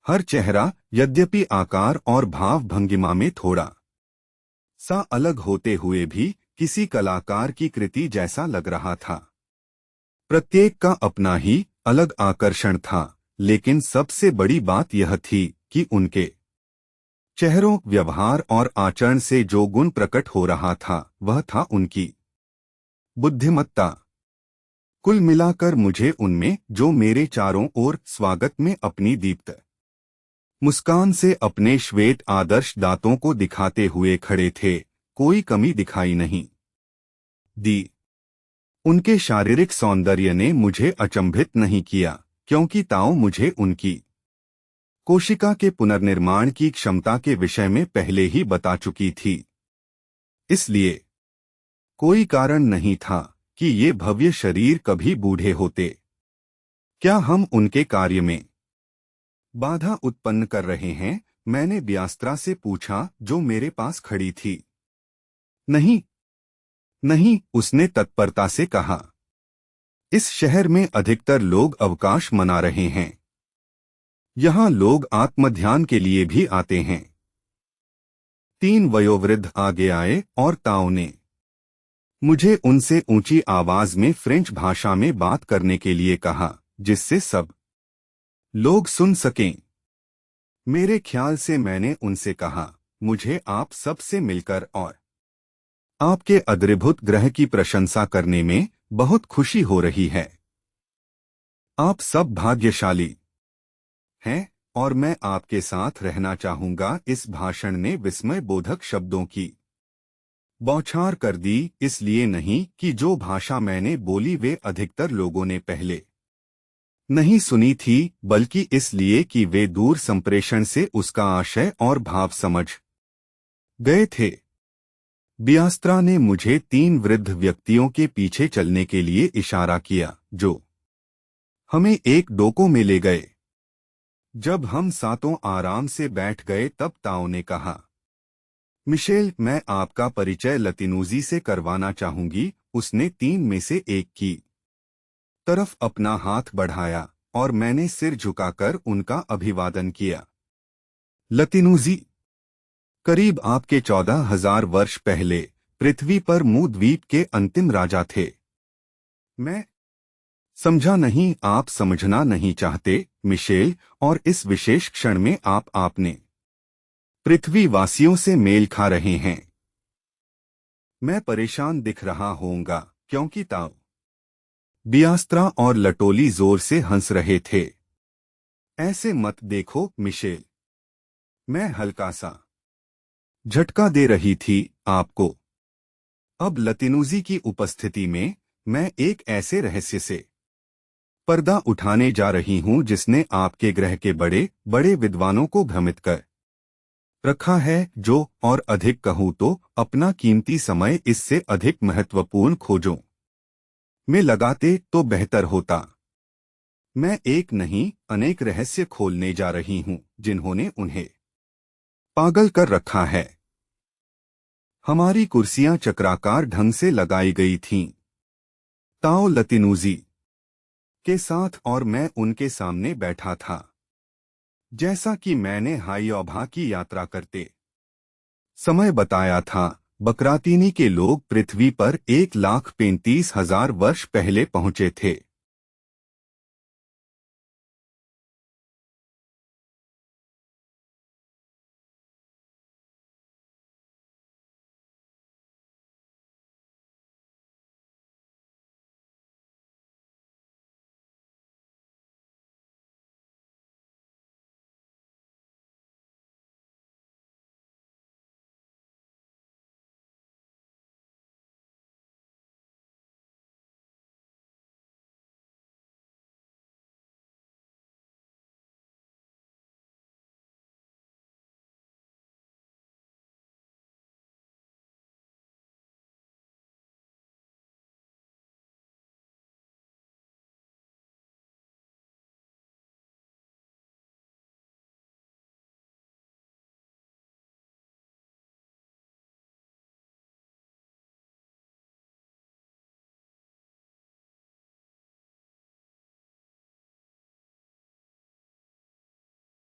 हर चेहरा यद्यपि आकार और भाव भंगिमा में थोड़ा सा अलग होते हुए भी किसी कलाकार की कृति जैसा लग रहा था। प्रत्येक का अपना ही अलग आकर्षण था, लेकिन सबसे बड़ी बात यह थी कि उनके चेहरों, व्यवहार और आचरण से जो गुण प्रकट हो रहा था वह था उनकी बुद्धिमत्ता। कुल मिलाकर मुझे उनमें, जो मेरे चारों ओर स्वागत में अपनी दीप्त मुस्कान से अपने श्वेत आदर्श दांतों को दिखाते हुए खड़े थे, कोई कमी दिखाई नहीं दी। उनके शारीरिक सौंदर्य ने मुझे अचंभित नहीं किया, क्योंकि ताओ मुझे उनकी कोशिका के पुनर्निर्माण की क्षमता के विषय में पहले ही बता चुकी थी। इसलिए कोई कारण नहीं था कि ये भव्य शरीर कभी बूढ़े होते। क्या हम उनके कार्य में बाधा उत्पन्न कर रहे हैं? मैंने ब्यास्त्रा से पूछा, जो मेरे पास खड़ी थी। नहीं नहीं, उसने तत्परता से कहा। इस शहर में अधिकतर लोग अवकाश मना रहे हैं। यहाँ लोग आत्मध्यान के लिए भी आते हैं। 3 वयोवृद्ध आगे आए और ताओ ने मुझे उनसे ऊंची आवाज में फ्रेंच भाषा में बात करने के लिए कहा, जिससे सब लोग सुन सकें। मेरे ख्याल से मैंने उनसे कहा, मुझे आप सब से मिलकर और आपके अद्भुत ग्रह की प्रशंसा करने में बहुत खुशी हो रही है। आप सब भाग्यशाली हैं और मैं आपके साथ रहना चाहूंगा। इस भाषण ने विस्मय बोधक शब्दों की बौछार कर दी, इसलिए नहीं कि जो भाषा मैंने बोली वे अधिकतर लोगों ने पहले नहीं सुनी थी, बल्कि इसलिए कि वे दूर संप्रेषण से उसका आशय और भाव समझ गए थे। ब्यास्त्रा ने मुझे 3 वृद्ध व्यक्तियों के पीछे चलने के लिए इशारा किया, जो हमें एक डोको में ले गए। जब हम सातों आराम से बैठ गए तब ताओ ने कहा, मिशेल, मैं आपका परिचय लतिनूजी से करवाना चाहूंगी। उसने 3 में से एक की तरफ अपना हाथ बढ़ाया और मैंने सिर झुकाकर उनका अभिवादन किया। लतिनूजी करीब आपके 14,000 वर्ष पहले पृथ्वी पर मू द्वीप के अंतिम राजा थे। मैं समझा नहीं, आप समझना नहीं चाहते मिशेल, और इस विशेष क्षण में आपने पृथ्वी वासियों से मेल खा रहे हैं। मैं परेशान दिख रहा होऊंगा क्योंकि ताओ, ब्यास्त्रा और लटोली जोर से हंस रहे थे। ऐसे मत देखो मिशेल, मैं हल्का सा झटका दे रही थी आपको। अब लतिनूजी की उपस्थिति में मैं एक ऐसे रहस्य से पर्दा उठाने जा रही हूं जिसने आपके ग्रह के बड़े बड़े विद्वानों को भ्रमित कर रखा है, जो, और अधिक कहूं तो, अपना कीमती समय इससे अधिक महत्वपूर्ण खोजों में लगाते तो बेहतर होता। मैं एक नहीं, अनेक रहस्य खोलने जा रही हूं जिन्होंने उन्हें पागल कर रखा है। हमारी कुर्सियां चक्राकार ढंग से लगाई गई थीं। ताओ लतिनूजी के साथ और मैं उनके सामने बैठा था। जैसा कि मैंने हाइओभा की यात्रा करते समय बताया था, बकरातीनी के लोग पृथ्वी पर 1,35,000 वर्ष पहले पहुंचे थे।